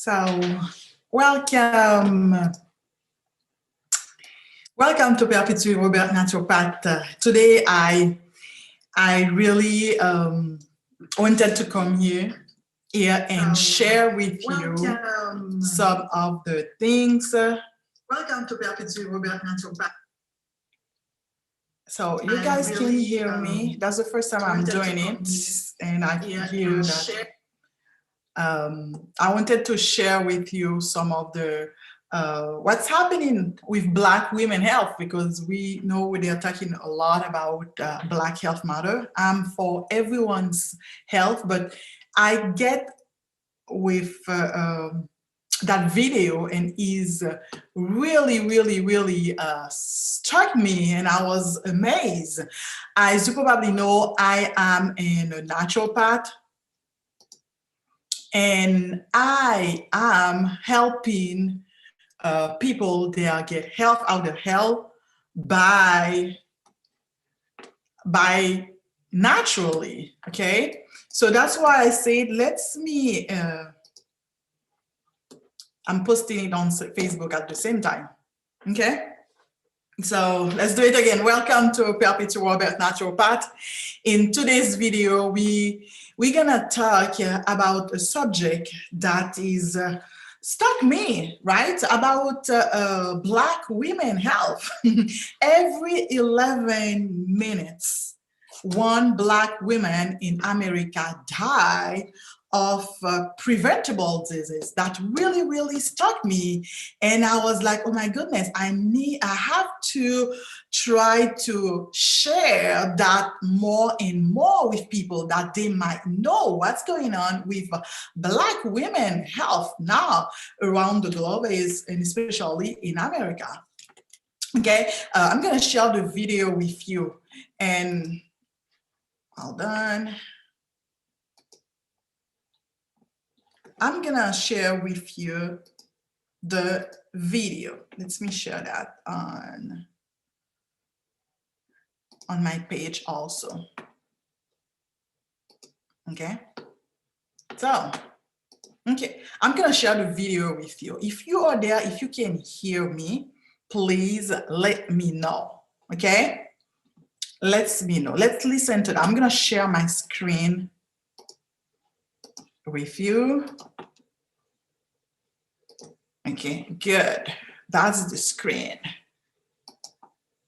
So, welcome. Welcome to Perpetue Robert Naturopath. Today, I really wanted to come here and share with you some of the things. Welcome to Perpetue Robert Naturopath. So you guys can hear me. That's the first time I'm doing it, and I hear that. I wanted to share with you some of the what's happening with Black women health, because we know they are talking a lot about Black Health Matter. I'm for everyone's health, but I get with that video and is really struck me, and I was amazed. As you probably know, I am a naturopath, and I am helping people they get health out of health by naturally. Okay, so that's why I said I'm posting it on Facebook at the same time. Okay, so let's do it again. Welcome to Perpetue Robert Naturopath. In today's video, we're gonna talk about a subject that is struck me, right? About Black women health. Every 11 minutes, one Black woman in America died of preventable disease. That really struck me, and I was like, oh my goodness, I have to try to share that more and more with people, that they might know what's going on with Black women health now around the globe, and especially in America. Okay, I'm gonna share the video with you, and hold on. I'm gonna share with you the video. Let me share that on my page also. Okay, so okay, I'm gonna share the video with you. If you are there, if you can hear me, please let me know. Okay, let me know. Let's listen to that. I'm gonna share my screen with you. Okay, good. That's the screen.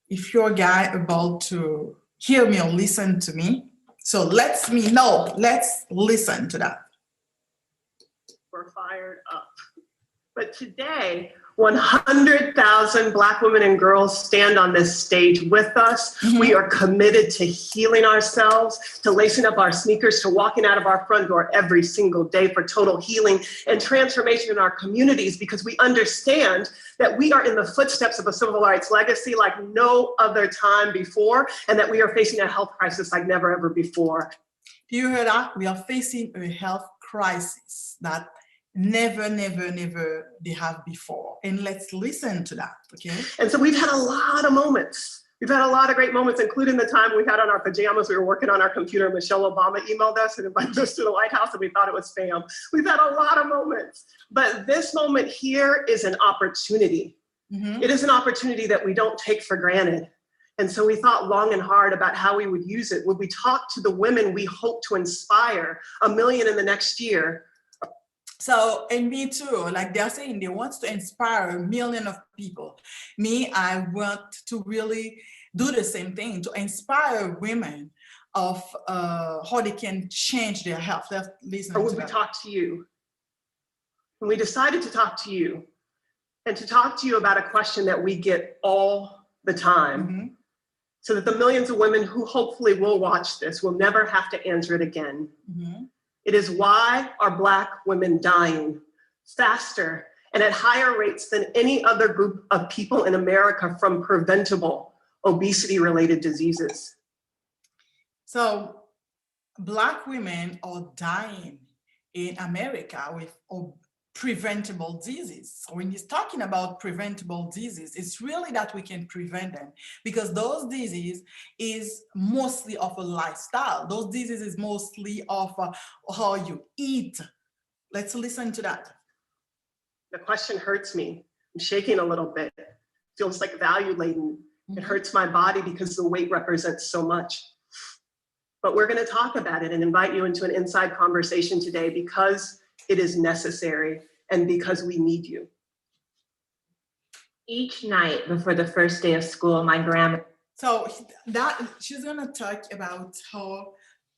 If you're able to hear me or listen to me, so let me know. Let's listen to that. We're fired up. But today, 100,000 Black women and girls stand on this stage with us. Mm-hmm. We are committed to healing ourselves, to lacing up our sneakers, to walking out of our front door every single day for total healing and transformation in our communities, because we understand that we are in the footsteps of a civil rights legacy like no other time before, and that we are facing a health crisis like never ever before. Do you hear that? We are facing a health crisis that never they have before, and let's listen to that. Okay, and so we've had a lot of moments. We've had a lot of great moments, including the time we had on our pajamas. We were working on our computer. Michelle Obama emailed us and invited us to the White House, and we thought it was spam. We've had a lot of moments, but this moment here is an opportunity. Mm-hmm. It is an opportunity that we don't take for granted. And so we thought long and hard about how we would use it. Would we talk to the women we hope to inspire 1 million in the next year? So, and me too, like they're saying they want to inspire 1 million of people. Me, I want to really do the same thing, to inspire women of how they can change their health. Let's listen or would we talk to you? And we decided to talk to you, and to talk to you about a question that we get all the time, mm-hmm. so that the millions of women who hopefully will watch this will never have to answer it again. Mm-hmm. It is, why are Black women dying faster and at higher rates than any other group of people in America from preventable obesity-related diseases? So Black women are dying in America with preventable disease. When he's talking about preventable disease, it's really that we can prevent them, because those diseases is mostly of a lifestyle. Those diseases is mostly of how you eat. Let's listen to that. The question hurts me. I'm shaking a little bit. Feels like value laden. It hurts my body because the weight represents so much. But we're going to talk about it and invite you into an inside conversation today because it is necessary and because we need you. Each night before the first day of school, my grandma. So that she's gonna talk about how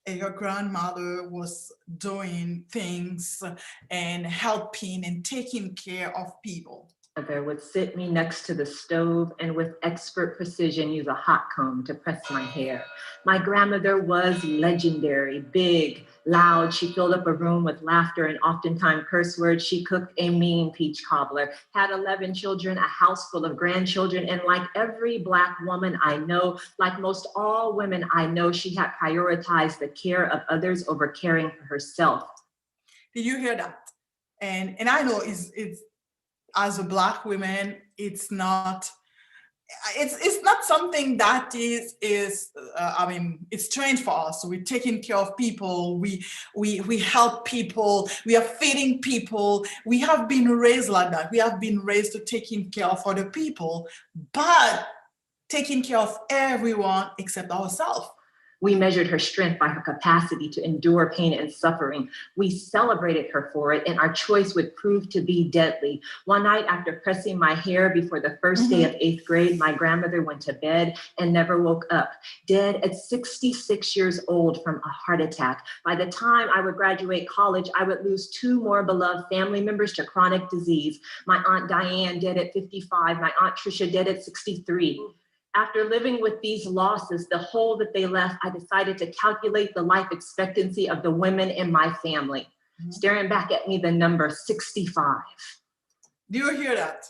your grandmother was doing things and helping and taking care of people. Mother would sit me next to the stove and with expert precision use a hot comb to press my hair. My grandmother was legendary, big, loud. She filled up a room with laughter and oftentimes curse words. She cooked a mean peach cobbler, had 11 children, a house full of grandchildren, and like every Black woman I know, like most all women I know, she had prioritized the care of others over caring for herself. Did you hear that? And I know it's as a Black woman, it's not something that is I mean, it's strange for us. We're taking care of people, we help people, we are feeding people. We have been raised like that. We have been raised to taking care of other people, but taking care of everyone except ourselves. We measured her strength by her capacity to endure pain and suffering. We celebrated her for it, and our choice would prove to be deadly. One night after pressing my hair before the first day of 8th grade, my grandmother went to bed and never woke up, dead at 66 years old from a heart attack. By the time I would graduate college, I would lose 2 more beloved family members to chronic disease. My Aunt Diane dead at 55, my Aunt Tricia dead at 63. After living with these losses, the hole that they left, I decided to calculate the life expectancy of the women in my family. Staring back at me, the number 65. Do you hear that?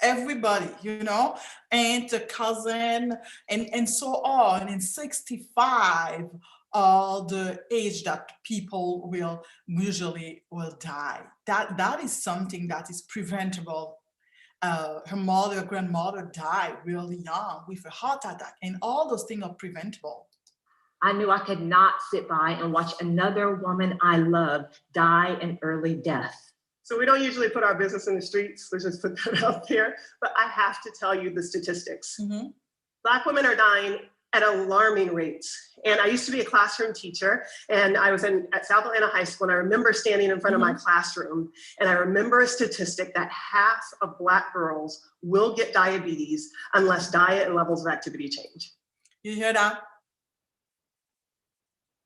Everybody, you know, aunt, a cousin, and so on. And 65 are the age that people will usually die. That is something that is preventable. Her grandmother died really young with a heart attack, and all those things are preventable. I knew I could not sit by and watch another woman I love die an early death. So we don't usually put our business in the streets. Let's just put that out there. But I have to tell you the statistics. Black women are dying at alarming rates. And I used to be a classroom teacher, and I was at South Atlanta High School, and I remember standing in front of my classroom, and I remember a statistic that half of Black girls will get diabetes unless diet and levels of activity change. You hear that?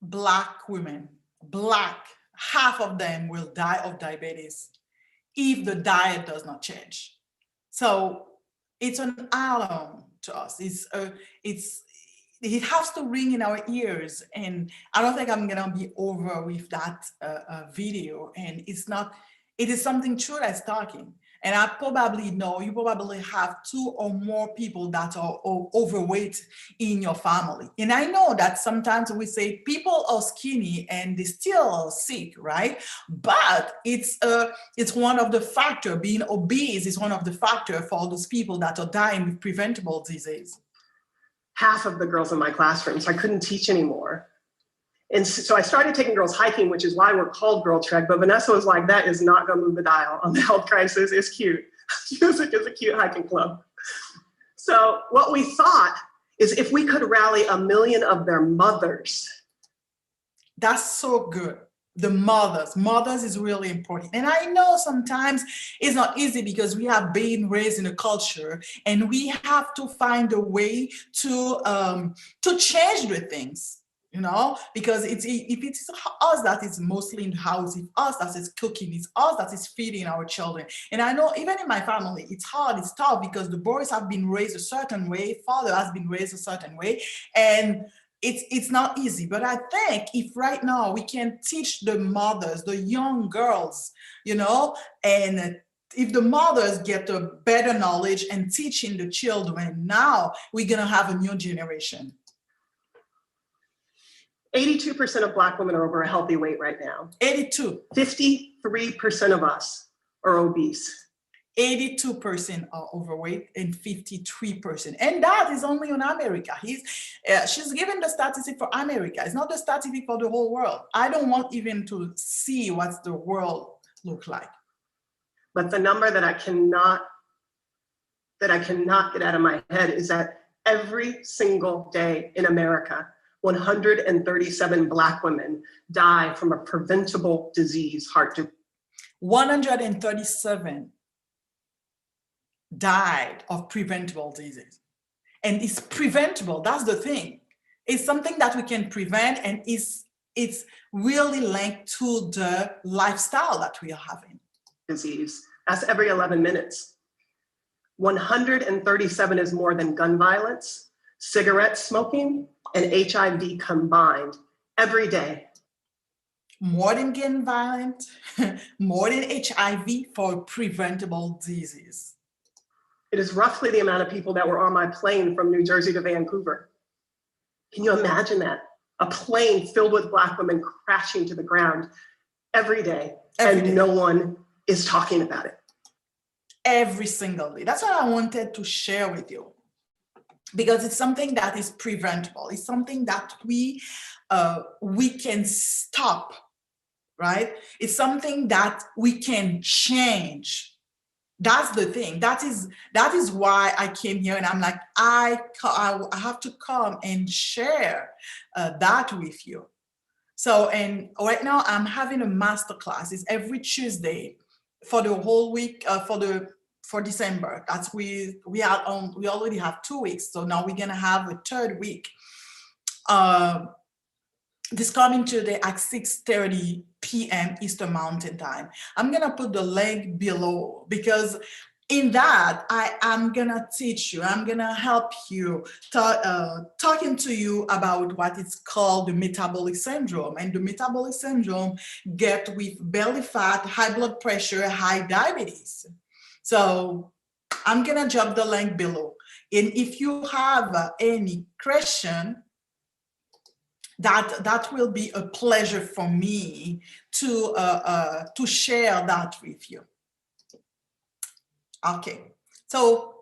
Black women, half of them will die of diabetes if the diet does not change. So it's an alarm to us. It has to ring in our ears, and I don't think I'm gonna be over with that video. And it is something true that's talking. And I probably know you probably have 2 or more people that are overweight in your family. And I know that sometimes we say people are skinny and they still sick, right? But it's one of the factors. Being obese is one of the factors for those people that are dying with preventable disease. Half of the girls in my classroom, so I couldn't teach anymore. And so I started taking girls hiking, which is why we're called Girl Trek, but Vanessa was like, that is not gonna move the dial on the health crisis. It's cute. Music is a cute hiking club. So what we thought is if we could rally 1 million of their mothers. That's so good. The mothers is really important. And I know sometimes it's not easy because we have been raised in a culture and we have to find a way to change the things, you know, because if it's us that is mostly in the house, it's us that is cooking, it's us that is feeding our children. And I know even in my family, it's hard, it's tough because the boys have been raised a certain way, father has been raised a certain way, and it's not easy. But I think if right now we can teach the mothers, the young girls, you know, and if the mothers get a better knowledge and teaching the children, now we're gonna have a new generation. 82% of Black women are over a healthy weight right now. 82. 53% of us are obese. 82% are overweight and 53%. And that is only in America. She's given the statistic for America. It's not the statistic for the whole world. I don't want even to see what the world look like. But the number that I cannot get out of my head is that every single day in America, 137 Black women die from a preventable disease, heart disease. 137 died of preventable disease. And it's preventable, that's the thing. It's something that we can prevent, and it's really linked to the lifestyle that we are having. Disease, that's every 11 minutes. 137 is more than gun violence, cigarette smoking, and HIV combined every day. More than gun violence, more than HIV for preventable disease. It is roughly the amount of people that were on my plane from New Jersey to Vancouver. Can you imagine that? A plane filled with Black women crashing to the ground every day, and no one is talking about it. Every single day. That's what I wanted to share with you, because it's something that is preventable. It's something that we can stop, right? It's something that we can change. That's the thing. That is why I came here, and I'm like, I have to come and share that with you. So, and right now I'm having a masterclass. It's every Tuesday for the whole week, for December. That's we already have 2 weeks, so now we're gonna have a third week. This coming Tuesday at 6:30 p.m. Eastern Mountain Time. I'm gonna put the link below, because in that I am gonna teach you, I'm gonna help you, talking to you about what it's called the metabolic syndrome. And the metabolic syndrome get with belly fat, high blood pressure, high diabetes. So I'm gonna drop the link below. And if you have any question, that will be a pleasure for me to share that with you. Okay, so